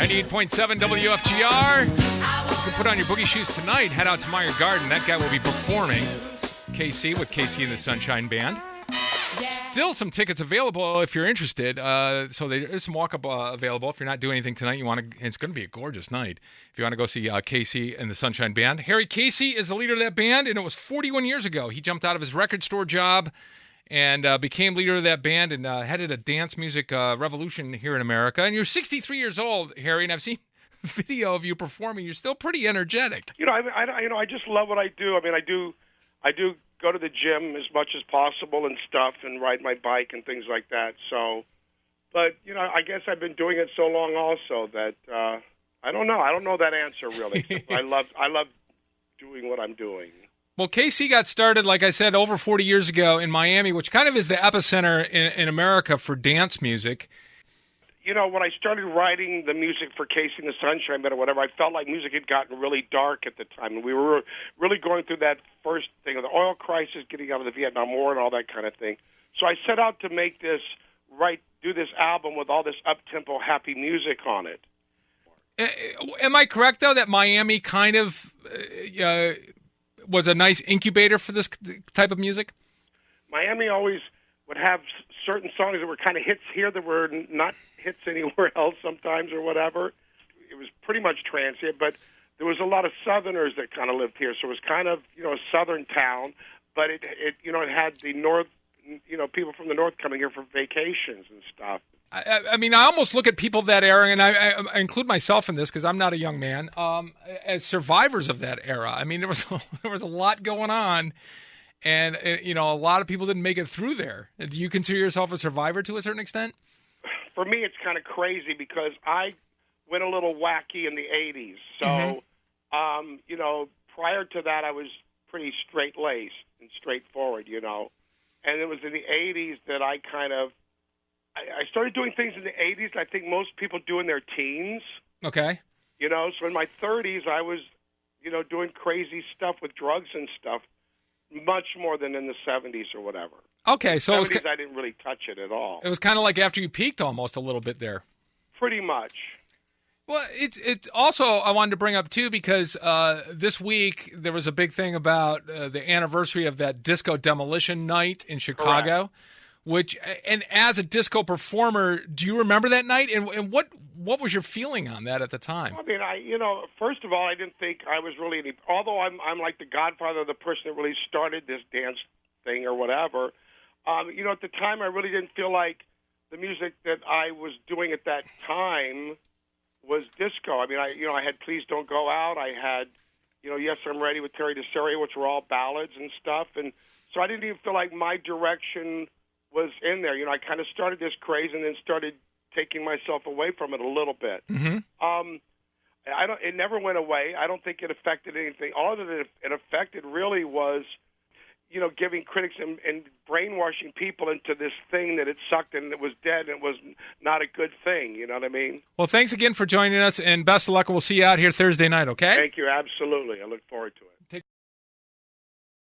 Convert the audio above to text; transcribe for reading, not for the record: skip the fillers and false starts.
98.7 WFGR. You can put on your boogie shoes tonight. Head out to Meyer Garden. That guy will be performing. KC with KC and the Sunshine Band. Still some tickets available if you're interested. So there's some walk-up available. If you're not doing anything tonight, it's going to be a gorgeous night. If you want to go see KC and the Sunshine Band. Harry Casey is the leader of that band, and it was 41 years ago. He jumped out of his record store job and became leader of that band and headed a dance music revolution here in America. And you're 63 years old, Harry, and I've seen video of you performing. You're still pretty energetic. I just love what I do. I mean, I do go to the gym as much as possible and stuff, and ride my bike and things like that. So, but I guess I've been doing it so long also that I don't know. I don't know that answer really. I love doing what I'm doing. Well, KC got started, like I said, over 40 years ago in Miami, which kind of is the epicenter in America for dance music. When I started writing the music for Casey and the Sunshine Band or whatever, I felt like music had gotten really dark at the time. And we were really going through that first thing of the oil crisis, getting out of the Vietnam War and all that kind of thing. So I set out to make do this album with all this up-tempo, happy music on it. Am I correct, though, that Miami kind of was a nice incubator for this type of music? Miami always would have certain songs that were kind of hits here that were not hits anywhere else sometimes or whatever. It was pretty much transient, but there was a lot of Southerners that kind of lived here, so it was kind of, a southern town, but it had the north, people from the north coming here for vacations and stuff. I mean, I almost look at people of that era, and I include myself in this because I'm not a young man, as survivors of that era. I mean, there was a lot going on, and a lot of people didn't make it through there. Do you consider yourself a survivor to a certain extent? For me, it's kind of crazy because I went a little wacky in the 80s. So, prior to that, I was pretty straight-laced and straightforward, And it was in the 80s that I started doing things in the 80s I think most people do in their teens. Okay. So in my 30s, I was, doing crazy stuff with drugs and stuff, much more than in the 70s or whatever. Okay, so in the 70s, I didn't really touch it at all. It was kind of like after you peaked almost a little bit there. Pretty much. Well, it's also, I wanted to bring up, too, because this week there was a big thing about the anniversary of that disco demolition night in Chicago. Correct. And as a disco performer, do you remember that night? And what was your feeling on that at the time? I mean, first of all, I didn't think I was really although I'm like the godfather of the person that really started this dance thing or whatever, at the time I really didn't feel like the music that I was doing at that time was disco. I mean, I had Please Don't Go Out. I had, Yes, I'm Ready with Terry DeSerio, which were all ballads and stuff. And so I didn't even feel like my direction was in there. I kind of started this craze and then started taking myself away from it a little bit. Mm-hmm. It never went away. I don't think it affected anything. All that it affected really was, giving critics and brainwashing people into this thing that it sucked and it was dead and it was not a good thing. You know what I mean? Well, thanks again for joining us, and best of luck. We'll see you out here Thursday night, okay? Thank you. Absolutely. I look forward to it.